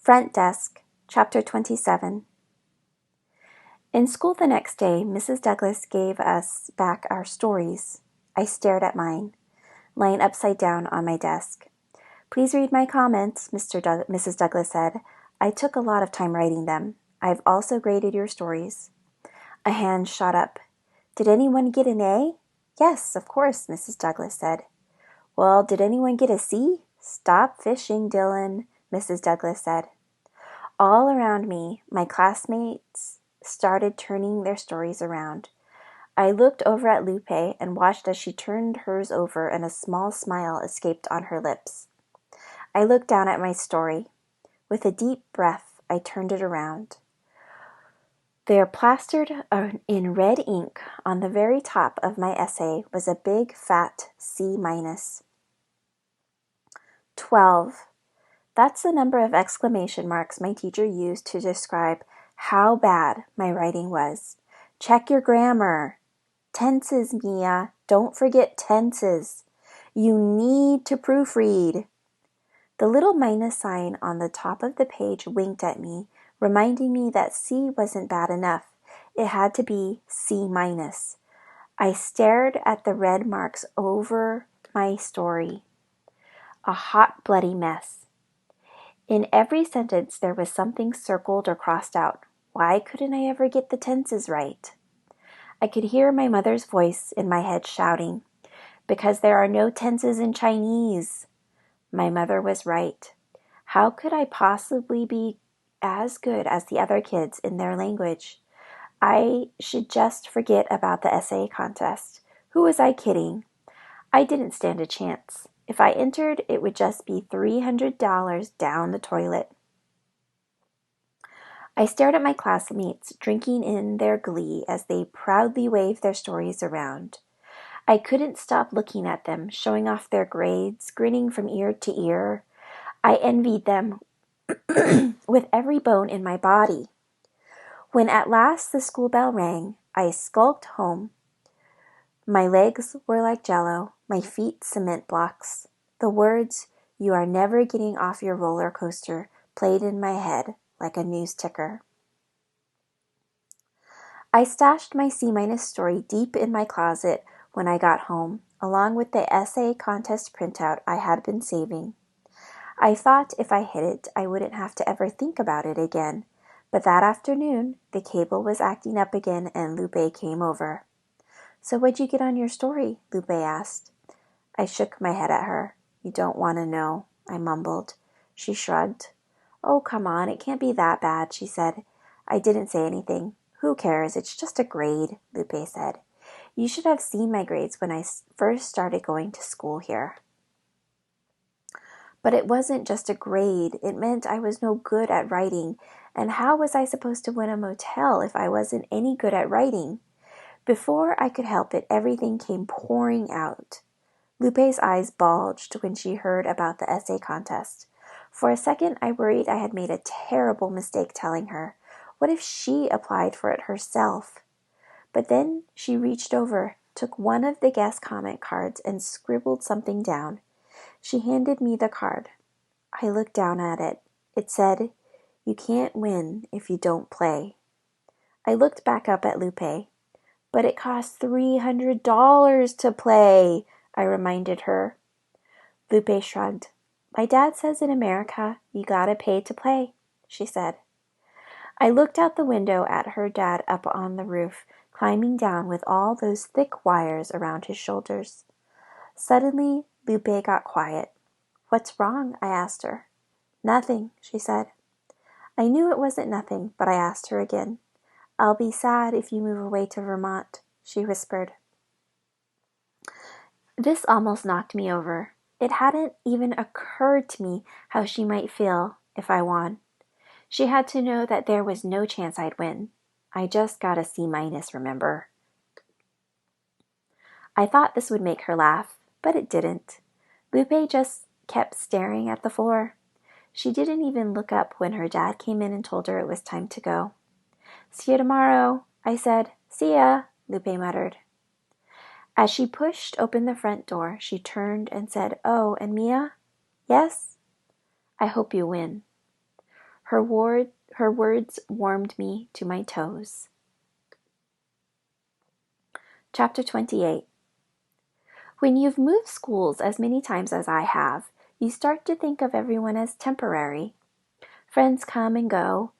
Front Desk, Chapter 27. In school the next day, Mrs. Douglas gave us back our stories. I stared at mine, lying upside down on my desk. "Please read my comments," Mrs. Douglas said. "I took a lot of time writing them. I've also graded your stories." A hand shot up. "Did anyone get an A?" "Yes, of course," Mrs. Douglas said. "Well, did anyone get a C?" "Stop fishing, Dylan," Mrs. Douglas said. All around me, my classmates started turning their stories around. I looked over at Lupe and watched as she turned hers over and a small smile escaped on her lips. I looked down at my story. With a deep breath, I turned it around. There, plastered in red ink on the very top of my essay, was a big, fat C-. 12. That's the number of exclamation marks my teacher used to describe how bad my writing was. Check your grammar. Tenses, Mia. Don't forget tenses. You need to proofread. The little minus sign on the top of the page winked at me, reminding me that C wasn't bad enough. It had to be C-. I stared at the red marks over my story. A hot, bloody mess. In every sentence there was something circled or crossed out. Why couldn't I ever get the tenses right? I could hear my mother's voice in my head shouting, "Because there are no tenses in Chinese." My mother was right. How could I possibly be as good as the other kids in their language? I should just forget about the essay contest. Who was I kidding? I didn't stand a chance. If I entered, it would just be $300 down the toilet. I stared at my classmates, drinking in their glee as they proudly waved their stories around. I couldn't stop looking at them, showing off their grades, grinning from ear to ear. I envied them with every bone in my body. When at last the school bell rang, I skulked home. My legs were like jello, my feet cement blocks. The words, "You are never getting off your roller coaster," played in my head like a news ticker. I stashed my C- story deep in my closet when I got home, along with the essay contest printout I had been saving. I thought if I hid it, I wouldn't have to ever think about it again. But that afternoon, the cable was acting up again and Lupe came over. "So what'd you get on your story?" Lupe asked. I shook my head at her. "You don't want to know," I mumbled. She shrugged. "Oh, come on, it can't be that bad," she said. I didn't say anything. "Who cares? It's just a grade," Lupe said. "You should have seen my grades when I first started going to school here." But it wasn't just a grade. It meant I was no good at writing. And how was I supposed to win a motel if I wasn't any good at writing? Before I could help it, everything came pouring out. Lupe's eyes bulged when she heard about the essay contest. For a second, I worried I had made a terrible mistake telling her. What if she applied for it herself? But then she reached over, took one of the guest comment cards, and scribbled something down. She handed me the card. I looked down at it. It said, "You can't win if you don't play." I looked back up at Lupe. "But it costs $300 to play," I reminded her. Lupe shrugged. "My dad says in America, you gotta pay to play," she said. I looked out the window at her dad up on the roof, climbing down with all those thick wires around his shoulders. Suddenly, Lupe got quiet. "What's wrong?" I asked her. "Nothing," she said. I knew it wasn't nothing, but I asked her again. "I'll be sad if you move away to Vermont," she whispered. This almost knocked me over. It hadn't even occurred to me how she might feel if I won. She had to know that there was no chance I'd win. I just got a C-, remember? I thought this would make her laugh, but it didn't. Lupe just kept staring at the floor. She didn't even look up when her dad came in and told her it was time to go. "See you tomorrow," I said. "See ya," Lupe muttered. As she pushed open the front door, she turned and said, "Oh, and Mia?" "Yes?" "I hope you win." Her words warmed me to my toes. Chapter 28. When you've moved schools as many times as I have, you start to think of everyone as temporary. Friends come and go.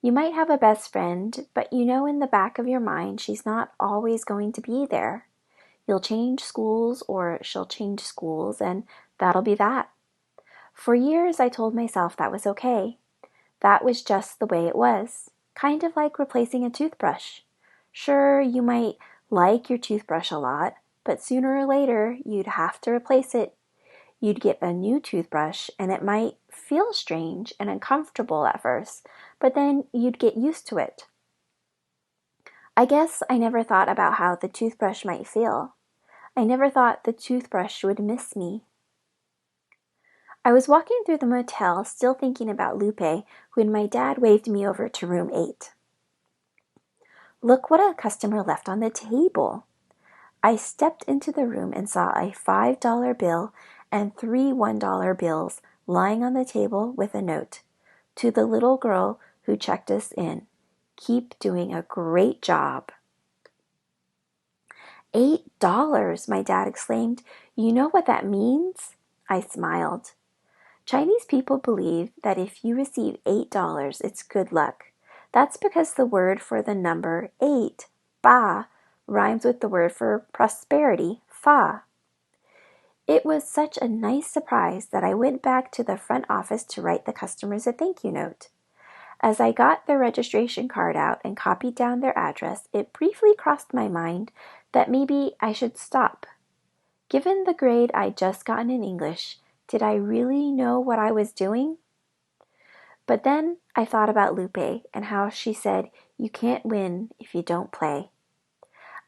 You might have a best friend, but you know in the back of your mind she's not always going to be there. You'll change schools or she'll change schools, and that'll be that. For years I told myself that was okay. That was just the way it was, kind of like replacing a toothbrush. Sure, you might like your toothbrush a lot, but sooner or later you'd have to replace it. You'd get a new toothbrush, and it might feel strange and uncomfortable at first, but then you'd get used to it. I guess I never thought about how the toothbrush might feel. I never thought the toothbrush would miss me. I was walking through the motel, still thinking about Lupe, when my dad waved me over to room 8. Look what a customer left on the table. I stepped into the room and saw a $5 bill and 3 $1 bills lying on the table with a note. To the little girl who checked us in. Keep doing a great job. $8, my dad exclaimed. You know what that means? I smiled. Chinese people believe that if you receive $8, it's good luck. That's because the word for the number 8, ba, rhymes with the word for prosperity, fa. It was such a nice surprise that I went back to the front office to write the customers a thank you note. As I got their registration card out and copied down their address, it briefly crossed my mind that maybe I should stop. Given the grade I'd just gotten in English, did I really know what I was doing? But then I thought about Lupe and how she said, you can't win if you don't play.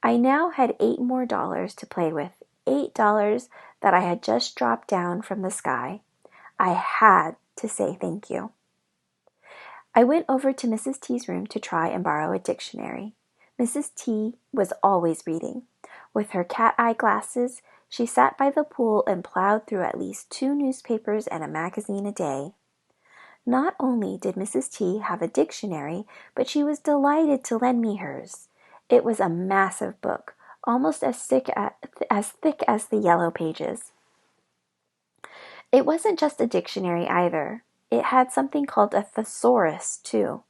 I now had $8 more to play with, $8 that I had just dropped down from the sky. I had to say thank you. I went over to Mrs. T's room to try and borrow a dictionary. Mrs. T was always reading. With her cat-eye glasses, she sat by the pool and plowed through at least 2 newspapers and a magazine a day. Not only did Mrs. T have a dictionary, but she was delighted to lend me hers. It was a massive book, almost as thick as the yellow pages. It wasn't just a dictionary either. It had something called a thesaurus, too.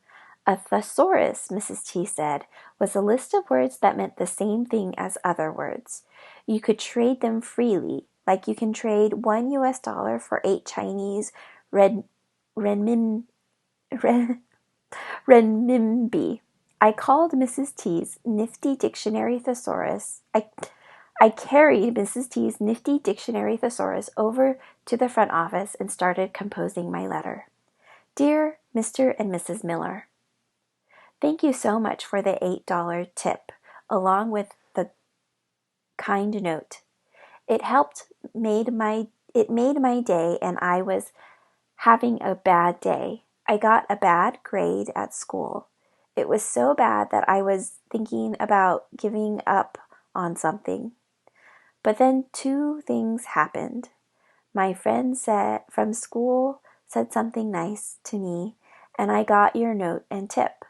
A thesaurus, Mrs. T said, was a list of words that meant the same thing as other words. You could trade them freely, like you can trade $1 for 8 Chinese renminbi. I called Mrs. T's nifty dictionary thesaurus. I carried Mrs. T's nifty dictionary thesaurus over to the front office and started composing my letter. Dear Mr. and Mrs. Miller, thank you so much for the $8 tip, along with the kind note. It made my day, and I was having a bad day. I got a bad grade at school. It was so bad that I was thinking about giving up on something. But then 2 things happened. My friend from school said something nice to me, and I got your note and tip.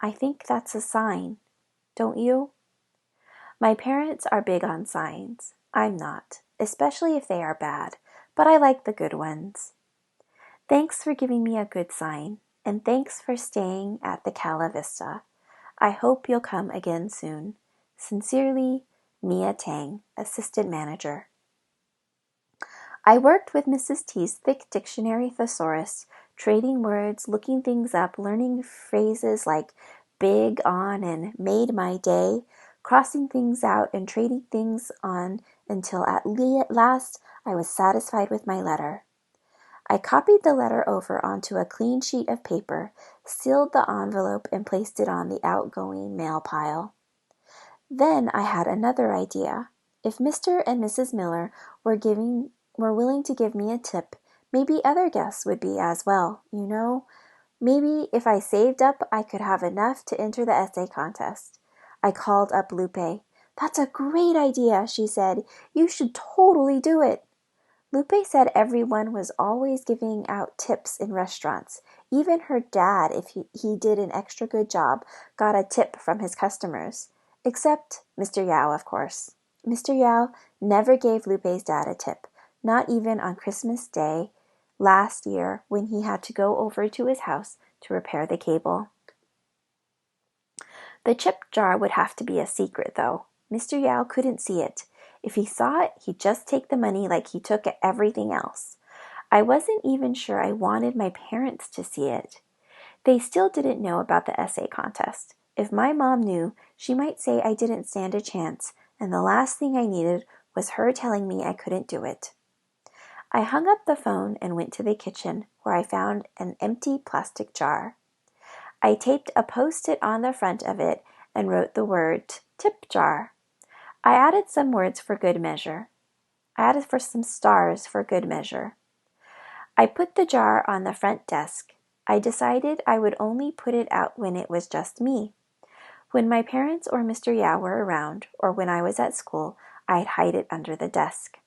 I think that's a sign, don't you? My parents are big on signs. I'm not, especially if they are bad, but I like the good ones. Thanks for giving me a good sign, and thanks for staying at the Cala Vista. I hope you'll come again soon. Sincerely, Mia Tang, Assistant Manager. I worked with Mrs. T's thick dictionary thesaurus, trading words, looking things up, learning phrases like big on and made my day, crossing things out and trading things on until at last I was satisfied with my letter. I copied the letter over onto a clean sheet of paper, sealed the envelope, and placed it on the outgoing mail pile. Then I had another idea. If Mr. and Mrs. Miller were willing to give me a tip, maybe other guests would be as well, you know? Maybe if I saved up, I could have enough to enter the essay contest. I called up Lupe. That's a great idea, she said. You should totally do it. Lupe said everyone was always giving out tips in restaurants. Even her dad, if he did an extra good job, got a tip from his customers. Except Mr. Yao, of course. Mr. Yao never gave Lupe's dad a tip, not even on Christmas Day last year when he had to go over to his house to repair the cable. The tip jar would have to be a secret, though. Mr. Yao couldn't see it. If he saw it, he'd just take the money like he took everything else. I wasn't even sure I wanted my parents to see it. They still didn't know about the essay contest. If my mom knew, she might say I didn't stand a chance, and the last thing I needed was her telling me I couldn't do it. I hung up the phone and went to the kitchen, where I found an empty plastic jar. I taped a Post-it on the front of it and wrote the word tip jar. I added some words for good measure. I added for some stars for good measure. I put the jar on the front desk. I decided I would only put it out when it was just me. When my parents or Mr. Yao were around, or when I was at school, I'd hide it under the desk.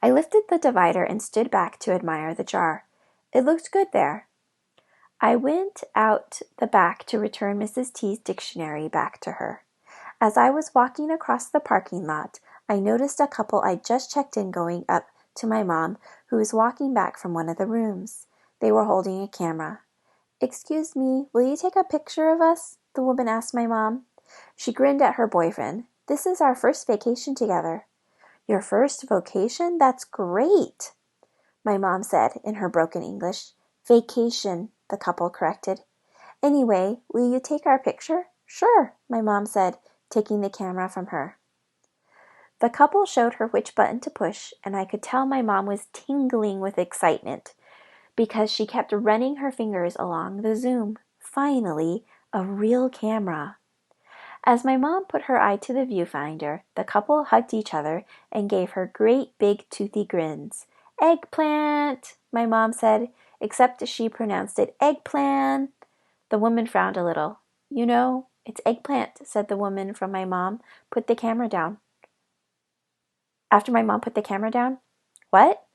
I lifted the divider and stood back to admire the jar. It looked good there. I went out the back to return Mrs. T's dictionary back to her. As I was walking across the parking lot, I noticed a couple I'd just checked in going up to my mom, who was walking back from one of the rooms. They were holding a camera. "Excuse me, will you take a picture of us?" the woman asked my mom. She grinned at her boyfriend. "This is our first vacation together." "Your first vacation? That's great," my mom said in her broken English. "Vacation," the couple corrected. "Anyway, will you take our picture?" "Sure," my mom said, taking the camera from her. The couple showed her which button to push, and I could tell my mom was tingling with excitement because she kept running her fingers along the zoom. Finally, a real camera. As my mom put her eye to the viewfinder, the couple hugged each other and gave her great big toothy grins. "Eggplant," my mom said, except she pronounced it eggplan. The woman frowned a little. "You know, it's eggplant," said the woman from my mom. Put the camera down. After my mom put the camera down. "What?"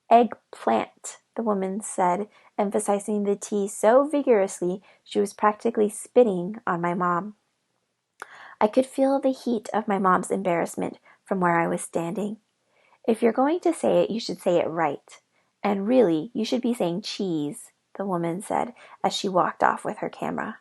"Eggplant," the woman said, emphasizing the T so vigorously she was practically spitting on my mom. I could feel the heat of my mom's embarrassment from where I was standing. "If you're going to say it, you should say it right. And really, you should be saying cheese," the woman said as she walked off with her camera.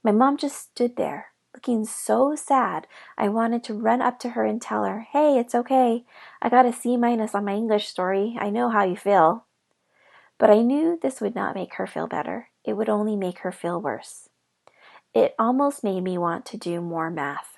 My mom just stood there, looking so sad. I wanted to run up to her and tell her, "Hey, it's okay. I got a C- on my English story. I know how you feel." But I knew this would not make her feel better. It would only make her feel worse. It almost made me want to do more math.